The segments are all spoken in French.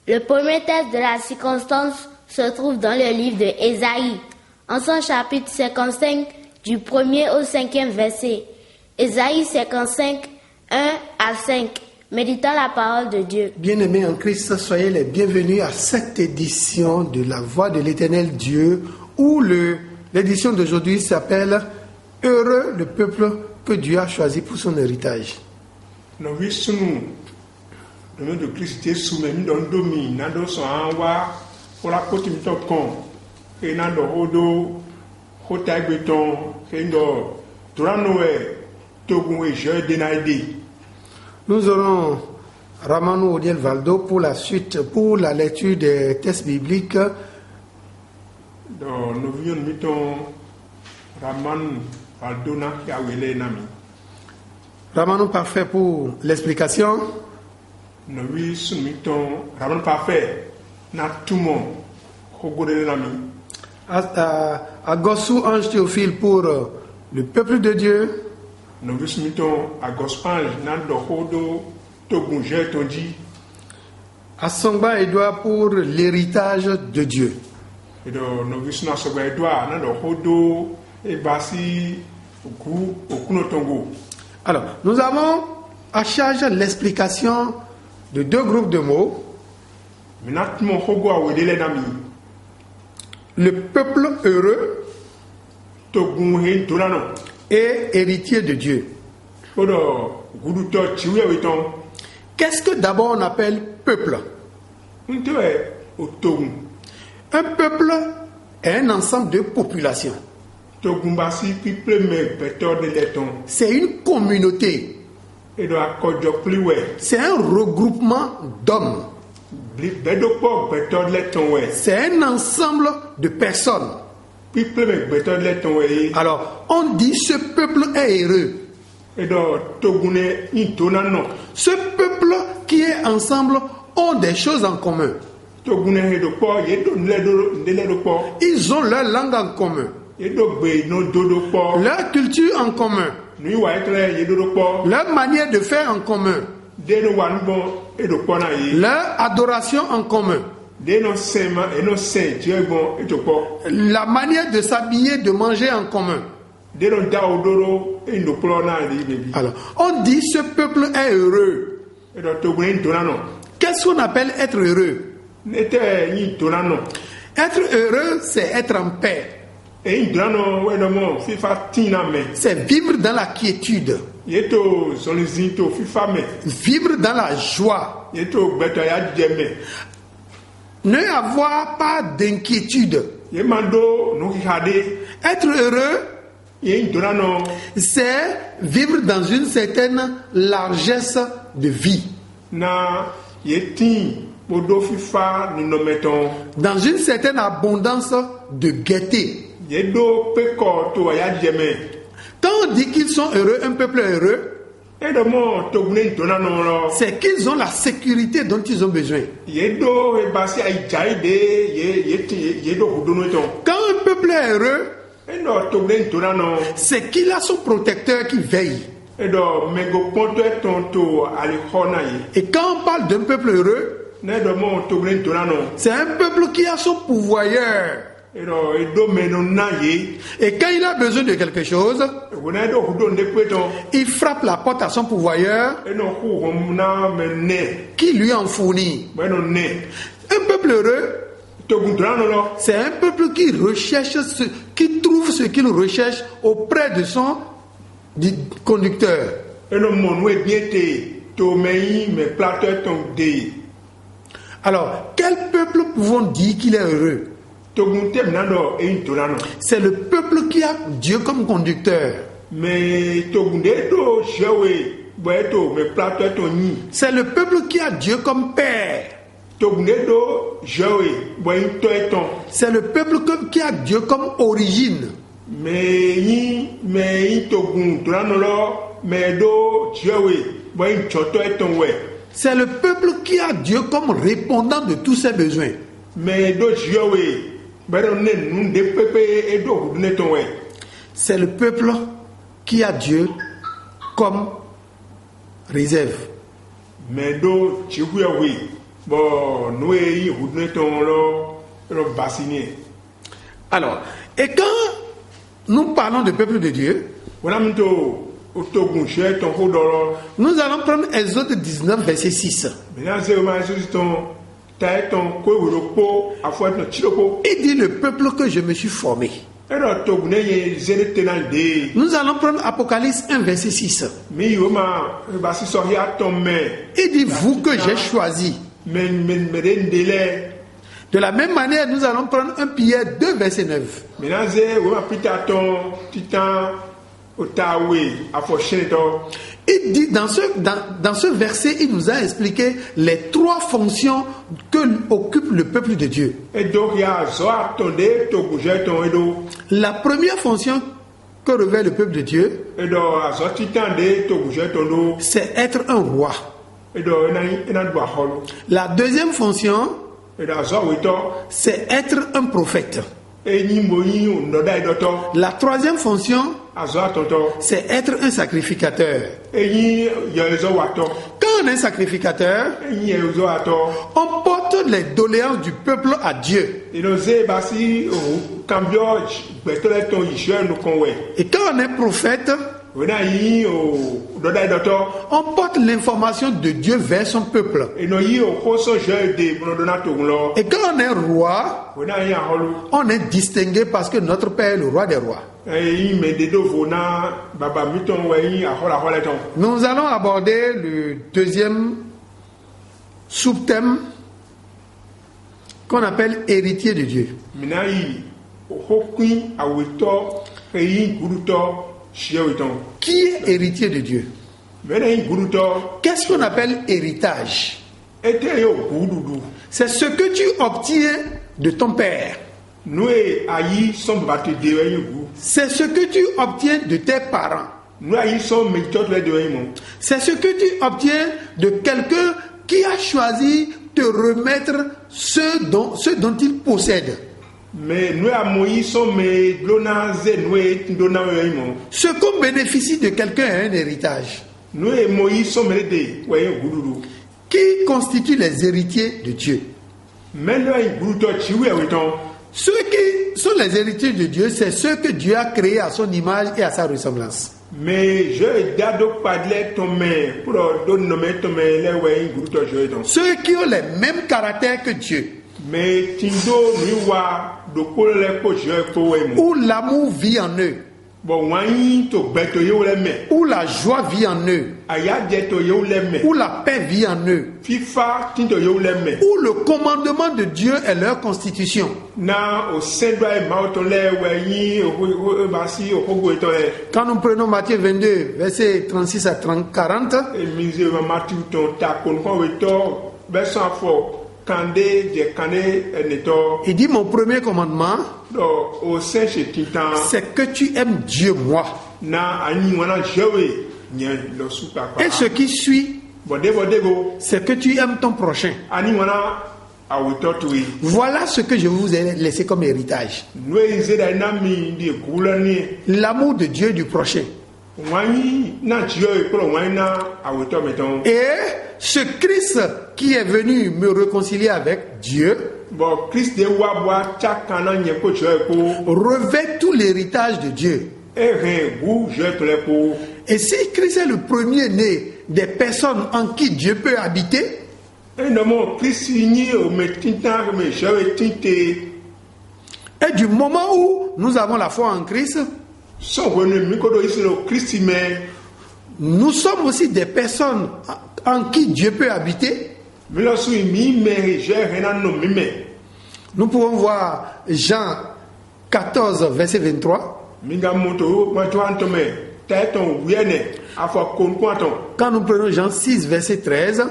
Le premier texte de la circonstance se trouve dans le livre de Ésaïe, en son chapitre 55, du 1er au 5e verset. Ésaïe 55, 1 à 5, méditant la parole de Dieu. Bien-aimés en Christ, soyez les bienvenus à cette édition de la Voix de l'Éternel Dieu, où l'édition d'aujourd'hui s'appelle « Heureux le peuple que Dieu a choisi pour son héritage ». Le nom de Christ est soumis dans le domaine, dans son envoi, pour la côte de ton et dans le rodo, hotel béton, et dans Duranoé, Togo et Jeu Denaïdi. Nous aurons Ramano Odiel Valdo pour la suite, pour la lecture des textes bibliques. Dans nous venons Ramano Valdo na Yawele Nami. Ramano parfait pour l'explication. Nous venons Ramano parfait na tout le monde. Agosu Ange Théophile pour le peuple de Dieu. Nous venons à Gospange na Dohodo Togo Jeu Tondi. Asongba Edouard pour l'héritage de Dieu. Et donc, nous venons à Asongba Edouard na Dohodo et Bassi Okuno Tongo. Alors, nous avons à charge l'explication de deux groupes de mots. Le peuple heureux et héritier de Dieu. Qu'est-ce que d'abord on appelle peuple? Un peuple est un ensemble de populations. C'est une communauté. C'est un regroupement d'hommes. C'est un ensemble de personnes. Alors, on dit ce peuple est heureux. Ce peuple qui est ensemble ont des choses en commun. Ils ont leur langue en commun. Leur culture en commun. Leur manière de faire en commun. Leur adoration en commun. La manière de s'habiller, de manger en commun. Alors, on dit ce peuple est heureux. Qu'est-ce qu'on appelle être heureux? Être heureux, c'est être en paix. C'est vivre dans la quiétude. Vivre dans la joie. Ne avoir pas d'inquiétude. Être heureux, c'est vivre dans une certaine largesse de vie. Dans une certaine abondance de gaieté. Quand on dit qu'ils sont heureux, un peuple heureux, c'est qu'ils ont la sécurité dont ils ont besoin. Quand un peuple est heureux, c'est qu'il a son protecteur qui veille. Et quand on parle d'un peuple heureux, c'est un peuple qui a son pourvoyeur. Et quand il a besoin de quelque chose, il frappe la porte à son pourvoyeur qui lui en fournit. Un peuple heureux, c'est un peuple qui recherche, qui trouve ce qu'il recherche auprès de son conducteur. Alors, quel peuple pouvons dire qu'il est heureux? C'est le peuple qui a Dieu comme conducteur. C'est le peuple qui a Dieu comme père. C'est le peuple qui a Dieu comme origine. C'est le peuple qui a Dieu comme répondant de tous ses besoins. C'est le peuple qui a Dieu comme réserve. Bon, nous y roudneton lo bassiné. Alors, et quand nous parlons du peuple de Dieu, Voilà mto otogunche ton hodoro. nous allons prendre Exode 19, verset 6. Maintenant c'est ma ton taille ton ko woropo afo ton chiloko. Il dit le peuple que je me suis formé. Ero togune ye zene tenande. Nous allons prendre Apocalypse 1, verset 6. Mi yoma basi soria ton me. Il dit vous que j'ai choisi. Men dele. De la même manière, nous allons prendre 1 Pierre 2, verset 9. Maintenant c'est woma pita ton titan otawe afo cheneto. Il dit dans ce verset, il nous a expliqué les 3 fonctions que occupe le peuple de Dieu. Et donc il y a zo attendé togunche ton edo. La première fonction que revêt le peuple de Dieu, Edo azo titan de togunche ton do. c'est être un roi. Edo ena do aholo. La deuxième fonction, Edo azo weto. c'est être un prophète. Enyi moyi ndoda edoto. La troisième fonction, Azo atonto. c'est être un sacrificateur. Enyi yezo wato. Quand on est sacrificateur, Enyi yezo ato. on porte les doléances du peuple à Dieu. Inoze basi o cambio betole ton yishe no konwe. Et quand on est prophète, Wena yi o ndoda edoto. on porte l'information de Dieu vers son peuple. Eno yi o koso je de blondona tonlo. Et quand on est roi, Wena yi aholo. on est distingué parce que notre Père est le roi des rois. Yi me dedo vona baba miton we yi ahola hola ton. Nous allons aborder le deuxième sous-thème qu'on appelle héritier de Dieu. Mina yi o hokui aweto yi guruto shiewiton. Qui est héritier de Dieu? Mena yi guruto Qu'est-ce qu'on appelle héritage? ete yo gududu. C'est ce que tu obtiens de ton père. Nous ayi son bate dewe yi gu. C'est ce que tu obtiens de tes parents. Nous ayi son mejot le dewe yi mon. C'est ce que tu obtiens de quelqu'un qui a choisi de remettre ce dont il possède. Mais nous a moyi son me glona ze nous ndona yi mon. Ce qu'on bénéficie de quelqu'un est un héritage. Nous moyi son me de we yi gududu. Qui constitue les héritiers de Dieu? Mais nous ayi guruto chiwe weton. Ceux qui sont les héritiers de Dieu, c'est ceux que Dieu a créés à son image et à sa ressemblance. Mais je dado padle ton me pour donner nommé ton me le we yi guruto je weton. Ceux qui ont les mêmes caractères que Dieu, Mais tindo nuwa do ko le ko je ko we mon. où l'amour vit en eux, Bon wanyi to beto ye le me. où la joie vit en eux, Aya je to ye le me. où la paix vit en eux, FIFA tindo ye le me. où le commandement de Dieu est leur constitution. Na o sendwa e mauton le we yi o basi o hogo eto le. Quand nous prenons Matthieu 22, versets 36 à 40, E mize ma mati ton ta kon ko weto besan fo kande je kande eneto il dit mon premier commandement, do o senche titan c'est que tu aimes Dieu, moi. na ani wana jewe nye lo suka pa. Et ce qui suit, Bode go c'est que tu aimes ton prochain. ani wana aweto tuwi. Voilà ce que je vous ai laissé comme héritage. Nous zeda na mi di gulani L'amour de Dieu du prochain. wani na jewe ko wani na aweto meton. Et ce Christ qui est venu me réconcilier avec Dieu Bon Christ de wa boa chakana nye ko jewe ko revêt tout l'héritage de Dieu. e re gu je to le ko. Et si Christ est le premier-né des personnes en qui Dieu peut habiter, E no mo Christ ni o me tinta me jewe tinte. et du moment où nous avons la foi en Christ, Son venu mikodo isiro Christ me nous sommes aussi des personnes en qui Dieu peut habiter. milosu mi me je rena no mi me. Nous pouvons voir Jean 14, verset 23. Minga moto ma to antome taeton wiene afo kon kwanton. Quand nous prenons Jean 6, verset 13,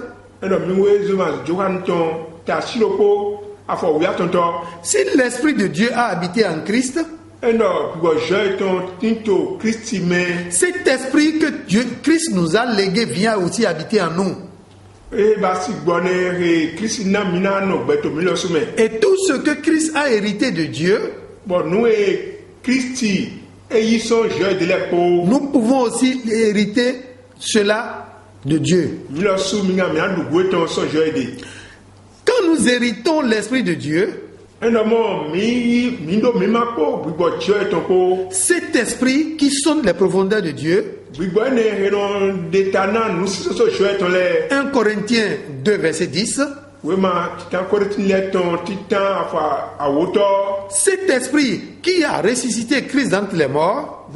E no mi we zuma johanton ta siloko afo wiatonto. si l'Esprit de Dieu a habité en Christ, E no go je ton tinto Christ me. cet esprit que Christ nous a légué vient aussi habiter en nous. E basi gbone re Christ na mina no gbeto milosu me. Et tout ce que Christ a hérité de Dieu, Bon nous e Christi e yi son je de le po. nous pouvons aussi hériter cela de Dieu. Milosu minga mi andu gweton son je de. nous héritons l'Esprit de Dieu, cet esprit qui sonde les profondeurs de Dieu, 1 Corinthiens 2, verset 10, cet esprit qui a ressuscité Christ d'entre les morts,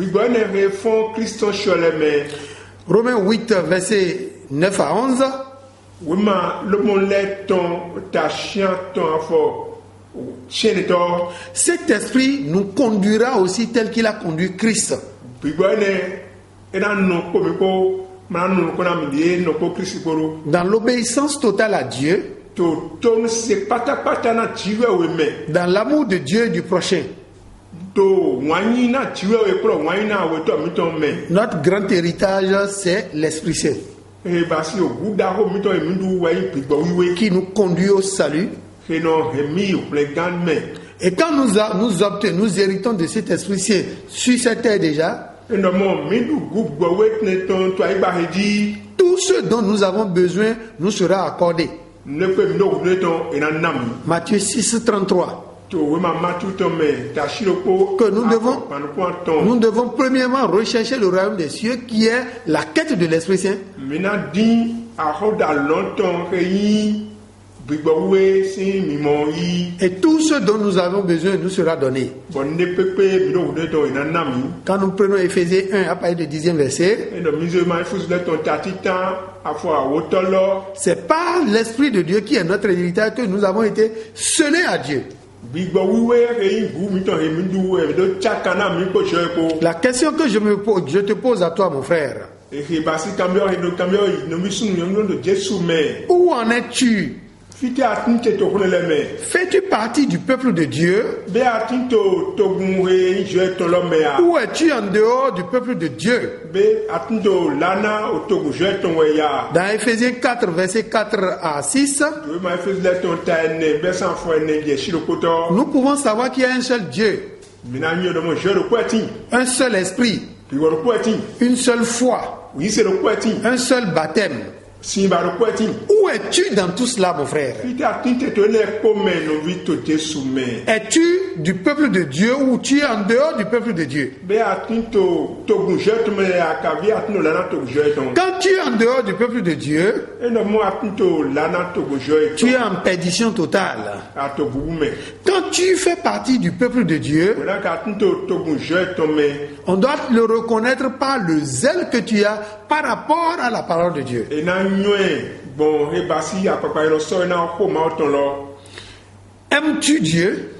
Romains 8, verset 9 à 11, cet esprit nous conduira aussi tel qu'il a conduit Christ. Dans l'obéissance totale à Dieu, dans l'amour de Dieu et du prochain. Notre grand héritage, c'est l'Esprit Saint qui nous conduit au salut. Et quand nous héritons de cet Esprit Saint sur cette terre déjà, tout ce dont nous avons besoin nous sera accordé. Matthieu 6, 33. Que nous devons premièrement rechercher le royaume des cieux qui est la quête de l'Esprit Saint. Et tout ce dont nous avons besoin nous sera donné. Quand nous prenons Éphésiens 1 à partir du 10e verset, c'est par l'Esprit de Dieu qui est notre héritage que nous avons été scellés à Dieu. La question que je te pose à toi, mon frère, où en es-tu? Fais-tu partie du peuple de Dieu? Ou es-tu en dehors du peuple de Dieu? Dans Éphésiens 4, versets 4 à 6, nous pouvons savoir qu'il y a un seul Dieu, un seul esprit, une seule foi, un seul baptême. Où es-tu dans tout cela, mon frère? Es-tu du peuple de Dieu ou tu es en dehors du peuple de Dieu? Quand tu es en dehors du peuple de Dieu, tu es en perdition totale. Quand tu fais partie du peuple de Dieu, on doit le reconnaître par le zèle que tu as par rapport à la parole de Dieu. Aimes-tu Dieu?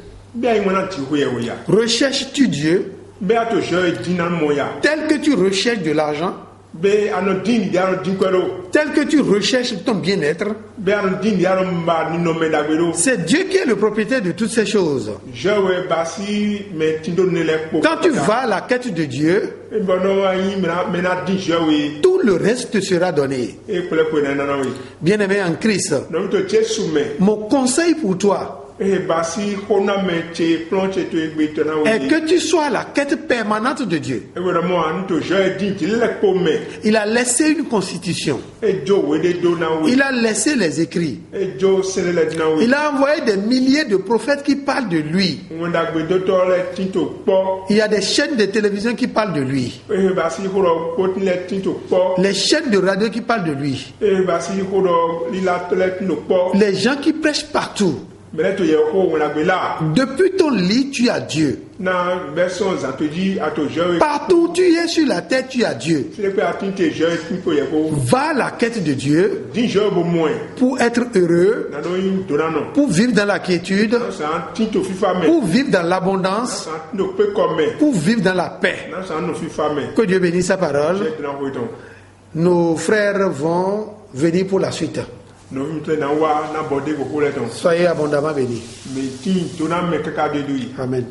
Recherches-tu Dieu tel que tu recherches de l'argent? Tel que tu recherches ton bien-être? C'est Dieu qui est le propriétaire de toutes ces choses. Quand tu vas à la quête de Dieu, tout le reste te sera donné. Bien-aimé en Christ, mon conseil pour toi est que tu sois à la quête permanente de Dieu. Il a laissé une constitution. Il a laissé les écrits. Il a envoyé des milliers de prophètes qui parlent de lui. Il y a des chaînes de télévision qui parlent de lui. Les chaînes de radio qui parlent de lui. Les gens qui prêchent partout. Depuis ton lit, tu as Dieu. Partout où tu es sur la terre, tu as Dieu. Va à la quête de Dieu pour être heureux, pour vivre dans la quiétude, pour vivre dans l'abondance, pour vivre dans la paix. Que Dieu bénisse sa parole. Nos frères vont venir pour la suite. Soyez abondamment bénis. Amen.